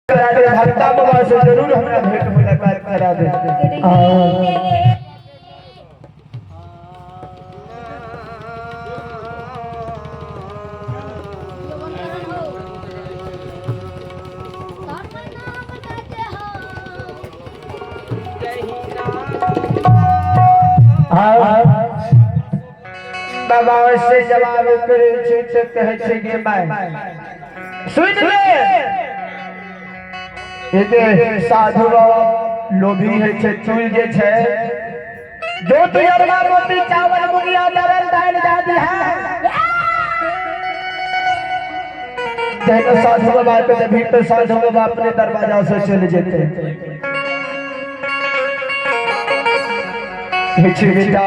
करा दे, भक्ता बाबा से जरूर हमरा भेंट मुलाकात करा दे। बाबा से जवाब करे छै से कहै छै गे माय सुन ले एते साधु बाबा लोभी है छै चुल जे छै जो तू अरबा रोटी चावल मुनिया दरल दाल दादी है तेरे साधु बाबा पे भी तो साधु बाबा अपने दरवाजा से चले जेते हिची बेटा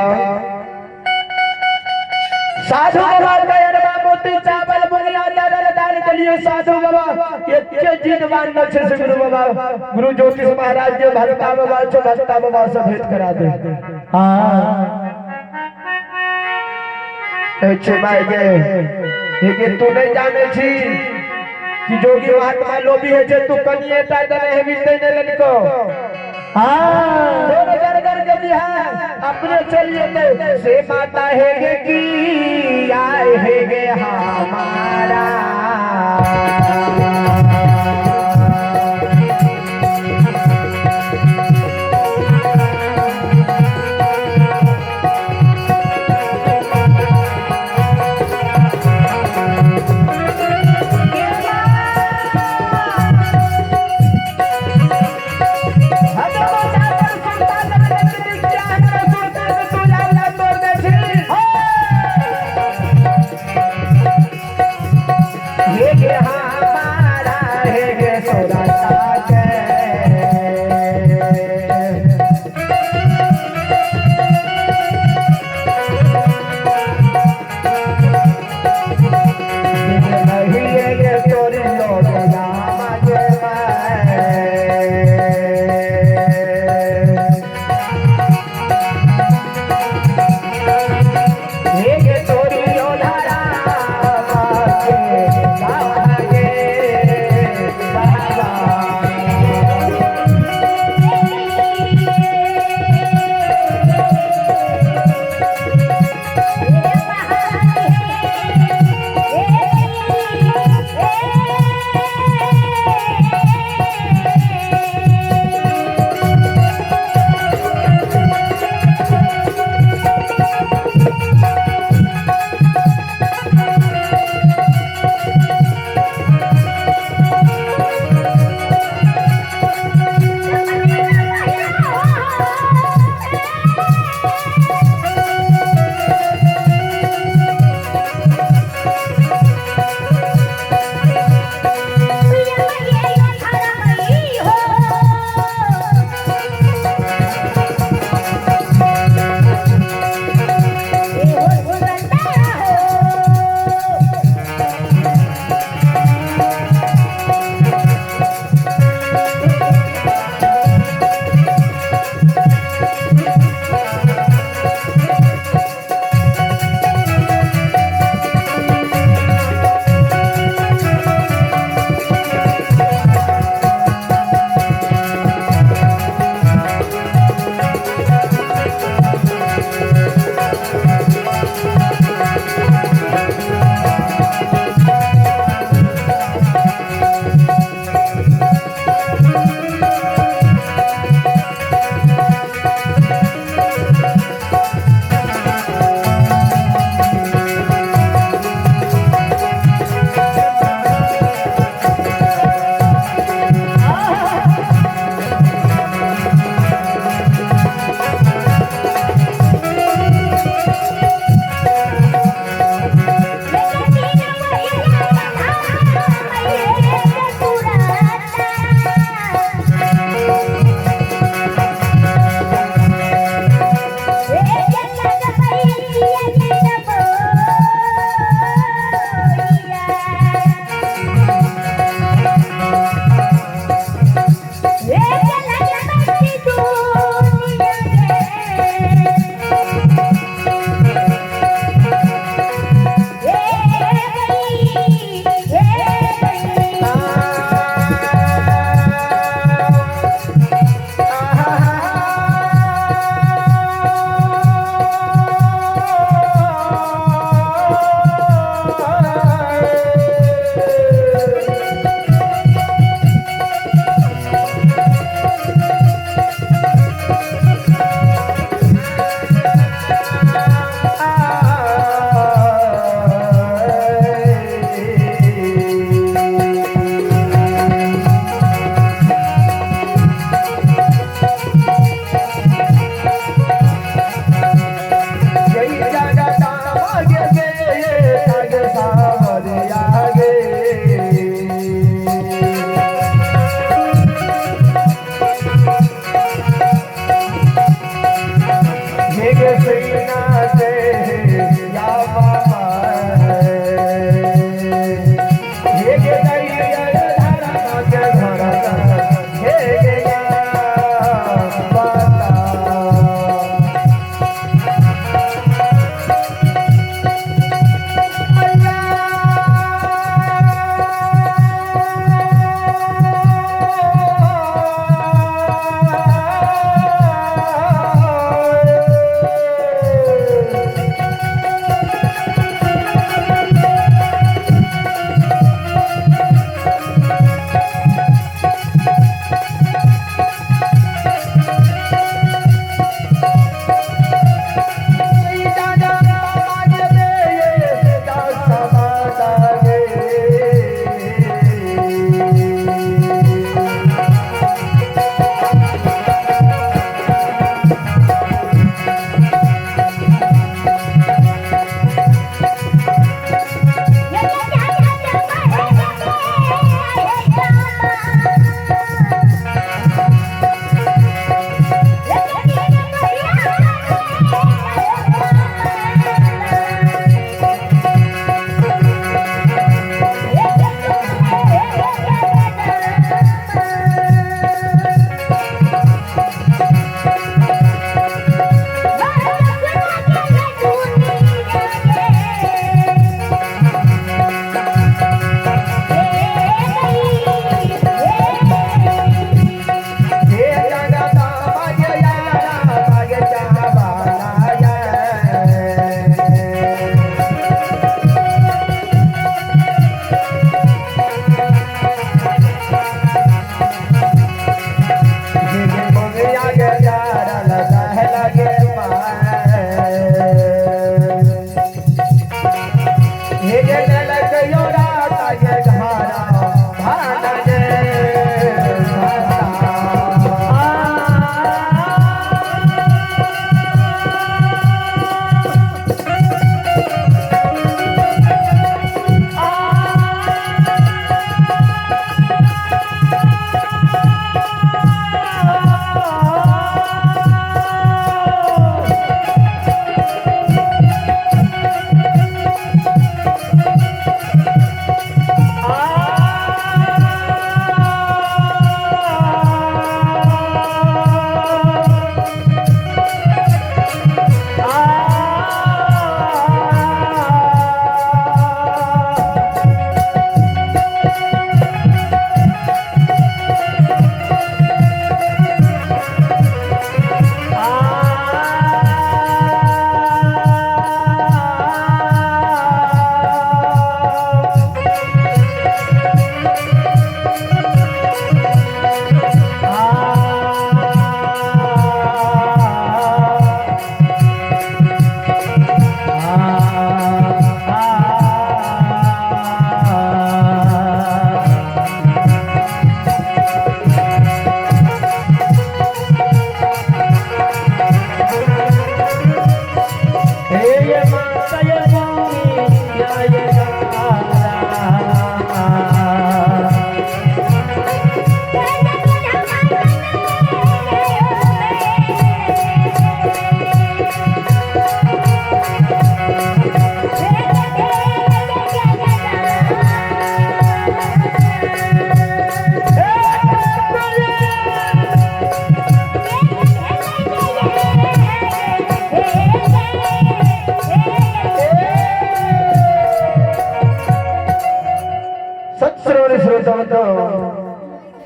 साधु बाबा का अरबा रोटी चावल मुनिया दरल दाल के लिए साधु बाबा एते जिदवान न छै से गुरु बाबा गुरु ज्योतिष महाराज जे भक्ता बाबा छै भक्ता बाबा से भेंट करा दे। हां एछे भाई गे हे तू नहीं जाने छी कि जोगी महात्मा लोभी है जे तू कनिएटा दने है बिते ने लनको। हां दोनों गरगर जदी है अपने चलिए से माता है गे की आए है गे हमारा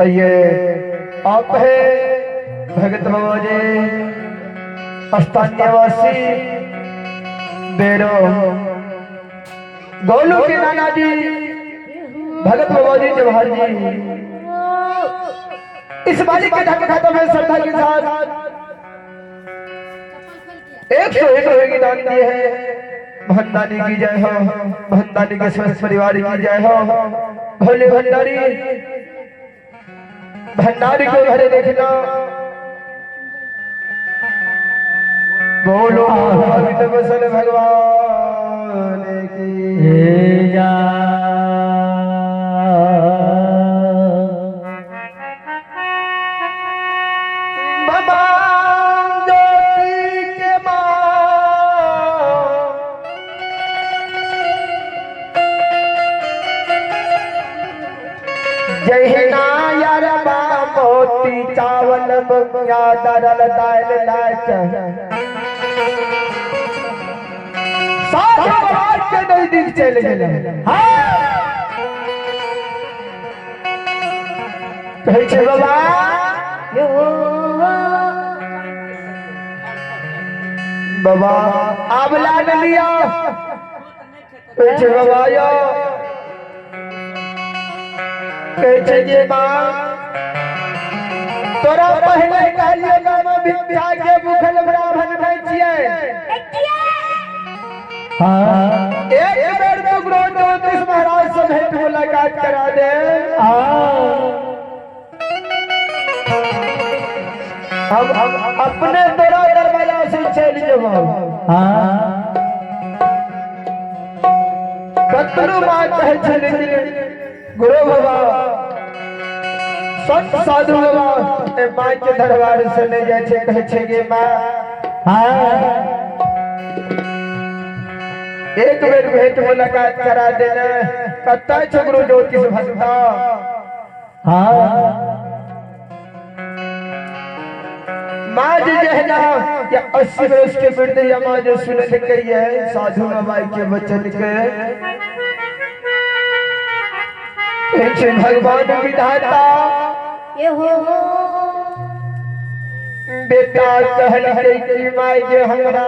ये आप है भगत बाबा जी स्थानीयवासी बेरो गोलू के नाना जी भगत बाबा जी जवाहर जी इस बालिक के ढक खाता में श्रद्धा के साथ 101 रुपए दान दिए हैं। भंडारी की जय हो, भंडारी के समस्त परिवार की जय हो। भोले भंडारी भंडारी को घरे देखना बोलो अमित बसल भगवान की जय। जय नायर मोती चावल बगिया दरल दाल लाच साथ बात के नजदीक चले गए। कहे छे बाबा बाबा आबला न लिया। कहे छे बाबा यो कहे जे मां तोरा पहले कहलिए गाम भिक्षा के भूखल ब्राह्मण नहीं छिए। हां एक बेर तो गुरु ज्योतिष महाराज से भेंट मुलाकात करा दे। हम अपने तोरा दरवाजा से चल जेबो। हां कतरो बात कहे छले गुरु बाबा संत साधु बाबा ए मां के दरबार से ले जाय छे। कहे छे गे मां एक बेर भेंट मुलाकात करा देना। कत्ता छ गुरु ज्योतिष भक्ता। मां जी जहना या 80 वर्ष के वृद्ध या मां जो सुनत कही है साधु बाबा के वचन के भगवान विधाता ये हो बेटा कहल की माई के हमरा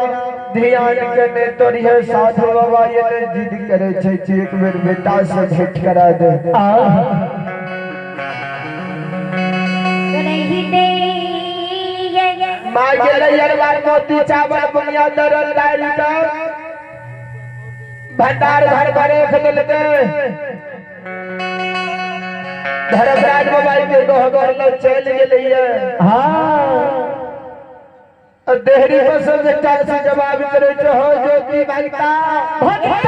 ध्यान करने तोरी है साधु बाबा ये जिद करे छे एक बेर बेटा से भेंट करा दे। माई के लैरवार मोती चावल बुनिया दरल दाल का भंडार घर भरे खदल के धर्मराज मोबाइल के गहगर ल चल गेलिए। हां देहरी बस बेटा से जवाब करे छो हो ज्योति भक्ता भक्त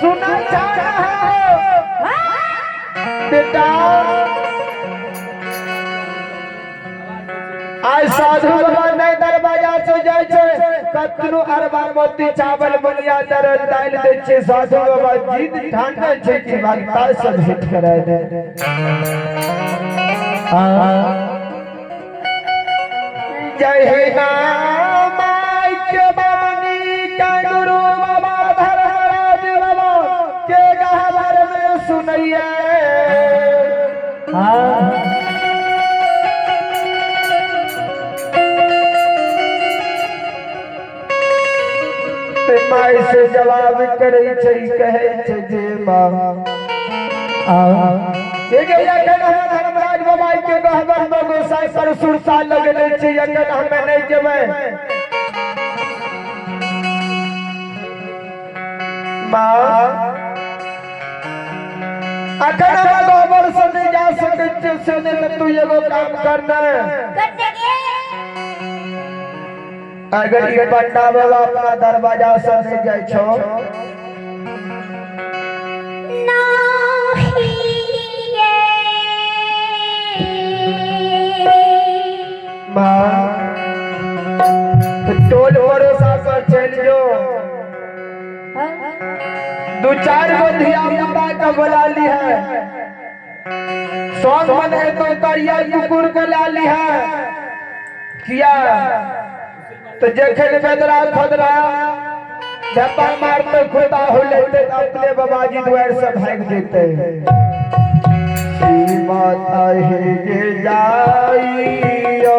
सुना चाहता है बेटा आज साधु बाबा ने दरवाजा से जाय छे कतनो अरबा मोती चावल बनिया दरल दाल दे छे। साधु बाबा जिद ठाने छे कि भक्ता से भेंट करा दे। जय हे माई के बानी का गुरु बाबा धर्मराज बाबा के गहवर में सुनइए। माई से जवाब करे छे कहे छे जे मां ये के यकन हम धर्मराज बाबा के गहवर में गोसाई पर सुरसा लगले छे यकन हम नहीं जेबै। मां अखन हम गोबर से नहीं जा सके छे से ने तू एगो काम करना अगर ये पंडा बाबा अपना दरवाजा से ले जाय छो मां तो टोल भरोसा पर चल जो। 2-4 गो धिया पुता का बुला ली है सॉन्ग बने तो करिया कुकुर को ला ली है किया तो जखन बेदरा खोदरा झप्पा मारते खुदा हो लेते अपने बाबाजी द्वार से भाग जेते। माता हे जाइयो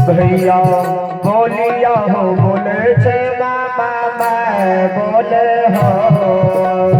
भैया बोलिया हो बोले छे मामा मैं बोले हो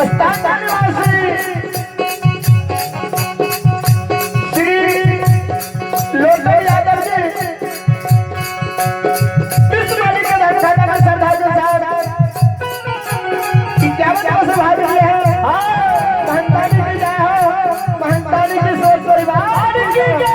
स्थान निवासी श्री लोटो यादव जी विश्ववाणी के धर्मशाला का सरदार जी साहब 51 वर्ष भाभी जी है। महंतानी की जय हो, महंतानी की सोच परिवार की जय।